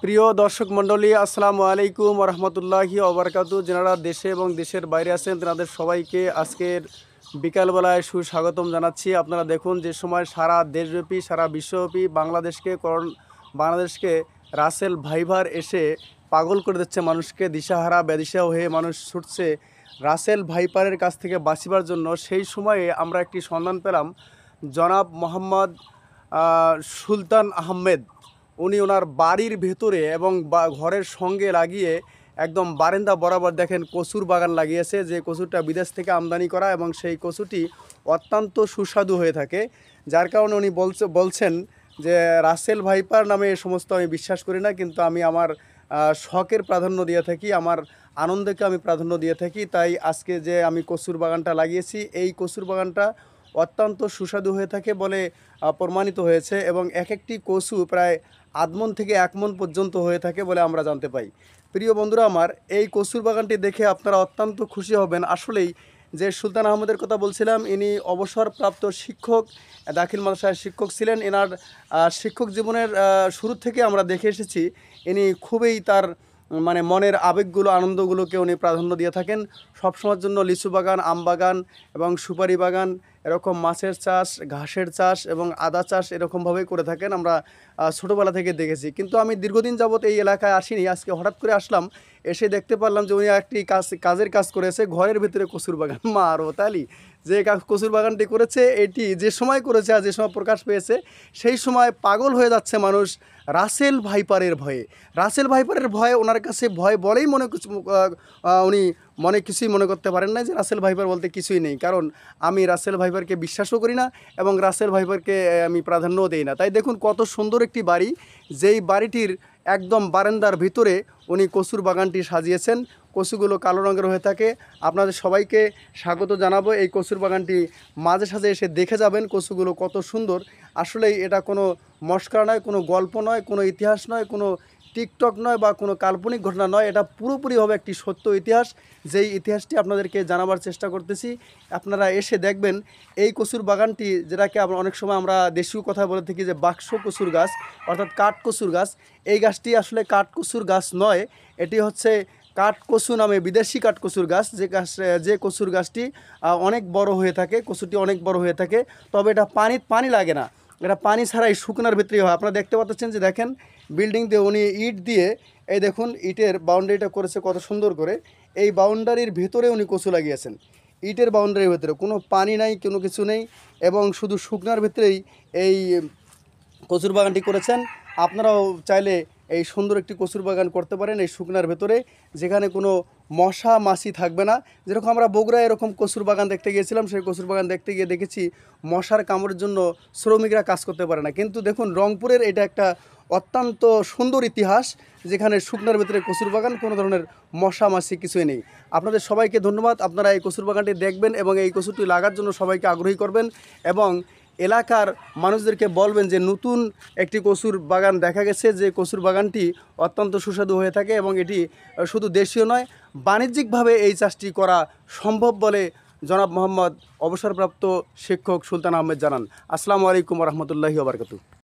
প্রিয় দর্শক মণ্ডলী, আসসালামু আলাইকুম রহমতুল্লাহি ওবরকাতু। যারা দেশে এবং দেশের বাইরে আছেন তাদের সবাইকে আজকের বিকালবেলায় সুস্বাগতম জানাচ্ছি। আপনারা দেখুন, যে সময় সারা দেশব্যাপী সারা বিশ্বব্যাপী বাংলাদেশকে রাসেল ভাইপার এসে পাগল করে দিচ্ছে, মানুষকে দিশাহারা বেদিশা হয়ে মানুষ ছুটছে রাসেল ভাইপারের কাছ থেকে বাঁচিবার জন্য। সেই সময়ে আমরা একটি সন্ধান পেলাম, জনাব মোহাম্মদ সুলতান আহমেদ। উনি ওনার বাড়ির ভেতরে এবং ঘরের সঙ্গে লাগিয়ে একদম বারান্দা বরাবর দেখেন কচুর বাগান লাগিয়েছে, যে কচুরটা বিদেশ থেকে আমদানি করা, এবং সেই কচুটি অত্যন্ত সুস্বাদু হয়ে থাকে। যার কারণে উনি বলছেন যে রাসেল ভাইপার নামে এ সমস্ত আমি বিশ্বাস করি না, কিন্তু আমি আমার শখের প্রাধান্য দিয়ে থাকি, আমার আনন্দকে আমি প্রাধান্য দিয়ে থাকি। তাই আজকে যে আমি কচুর বাগানটা লাগিয়েছি, এই কচুর বাগানটা অত্যন্ত সুস্বাদু হয়ে থাকে বলে প্রমাণিত হয়েছে, এবং এক একটি কচু প্রায় আধমন থেকে 1 মণ পর্যন্ত হয়ে থাকে বলে আমরা জানতে পাই। প্রিয় বন্ধুরা আমার, এই কচুর বাগানটি দেখে আপনারা অত্যন্ত খুশি হবেন। আসলেই যে সুলতান আহমেদের কথা বলছিলাম, ইনি অবসরপ্রাপ্ত শিক্ষক, দাখিল মাদ্রাসায় শিক্ষক ছিলেন। এনার শিক্ষক জীবনের শুরু থেকে আমরা দেখে এসেছি, ইনি খুবই তার মনের আবেগগুলো, আনন্দগুলোকে উনি প্রাধান্য দিয়ে থাকেন। সবসময়ের জন্য লিচু বাগান, আম বাগান এবং সুপারি বাগান, এরকম মাছের চাষ, ঘাসের চাষ এবং আদা চাষ এরকমভাবেই করে থাকেন। আমরা ছোটোবেলা থেকে দেখেছি, কিন্তু আমি দীর্ঘদিন যাবৎ এই এলাকায় আসিনি। আজকে হঠাৎ করে আসলাম, এসে দেখতে পারলাম যে উনি একটি কাজের কাজ করেছে, ঘরের ভিতরে কচুর বাগান। মা আর ও তালি, যে কচুর বাগানটি করেছে, এটি যে সময় করেছে আর যে সময় প্রকাশ পেয়েছে, সেই সময় পাগল হয়ে যাচ্ছে মানুষ রাসেল ভাইপারের ভয়ে। রাসেল ভাইপারের ভয়ে ওনার কাছে ভয় বলেই উনি মনে কিছুই মনে করতে পারেন না যে রাসেল ভাইপার বলতে কিছুই নেই। কারণ আমি রাসেল ভাইপারকে বিশ্বাসও করি না এবং রাসেল ভাইপারকে আমি প্রাধান্যও দিই না। তাই দেখুন কত সুন্দর একটি বাড়ি, যেই বাড়িটির একদম বারান্দার ভিতরে উনি কচুর বাগানটি সাজিয়েছেন। কচুগুলো কালো রঙের হয়ে থাকে। আপনাদের সবাইকে স্বাগত জানাবো। এই কচুর বাগানটি মাঝে সাঝে এসে দেখে যাবেন কচুগুলো কত সুন্দর। আসলেই এটা কোনো মস্করা নয়, কোনো গল্প নয়, কোনো ইতিহাস নয়, কোনো টিকটক নয় বা কোনো কাল্পনিক ঘটনা নয়। এটা পুরোপুরিভাবে একটি সত্য ইতিহাস, যেই ইতিহাসটি আপনাদেরকে জানাবার চেষ্টা করতেছি। আপনারা এসে দেখবেন এই কচুর বাগানটি, যেটাকে আমরা অনেক সময় আমরা দেশীয় কথা বলে থাকি যে বাক্স কচুর গাছ, অর্থাৎ কাঠ কচুর গাছ। এই গাছটি আসলে কাঠ কচুর গাছ নয়, এটি হচ্ছে কাঠকচু নামে বিদেশি কাঠকচুর গাছ। যে কচুর গাছটি অনেক বড় হয়ে থাকে, কচুটি অনেক বড় হয়ে থাকে। তবে এটা পানি লাগে না, এটা পানি ছাড়াই শুকনার ভিতরেই হয়। আপনারা দেখতে পাচ্ছেন যে দেখেন বিল্ডিং দিয়ে উনি ইট দিয়ে, এই দেখুন ইটের বাউন্ডারিটা করেছে কত সুন্দর করে। এই বাউন্ডারির ভিতরে উনি কচু লাগিয়েছেন, ইটের বাউন্ডারির ভিতরে কোনো পানি নাই, কোনো কিছু নেই, এবং শুধু শুকনার ভিতরেই এই কচুর বাগানটি করেছেন। আপনারাও চাইলে এই সুন্দর একটি কচুর বাগান করতে পারেন এই শুকনার ভেতরে, যেখানে কোনো মশা মাছি থাকবে না। যেরকম আমরা বগুড়ায় এরকম কচুর বাগান দেখতে গিয়েছিলাম, সেই কচুর বাগান দেখতে গিয়ে দেখেছি মশার কামড়ের জন্য শ্রমিকরা কাজ করতে পারে না। কিন্তু দেখুন রংপুরের এটা একটা অত্যন্ত সুন্দর ইতিহাস, যেখানে শুকনার ভেতরে কচুর বাগান, কোনো ধরনের মশা মাছি কিছুই নেই। আপনাদের সবাইকে ধন্যবাদ। আপনারা এই কচুর বাগানটি দেখবেন এবং এই কচুরটি লাগার জন্য সবাইকে আগ্রহী করবেন, এবং এলাকার মানুষদেরকে বলবেন যে নতুন একটি কচুর বাগান দেখা গেছে, যে কচুর বাগানটি অত্যন্ত সুস্বাদু হয়ে থাকে, এবং এটি শুধু দেশীয় নয়, বাণিজ্যিকভাবে এই চাষটি করা সম্ভব বলে জনাব মোহাম্মদ অবসরপ্রাপ্ত শিক্ষক সুলতান আহমেদ জানান। আসসালামু আলাইকুম রহমতুল্লাহি ওয়া বারাকাতুহু।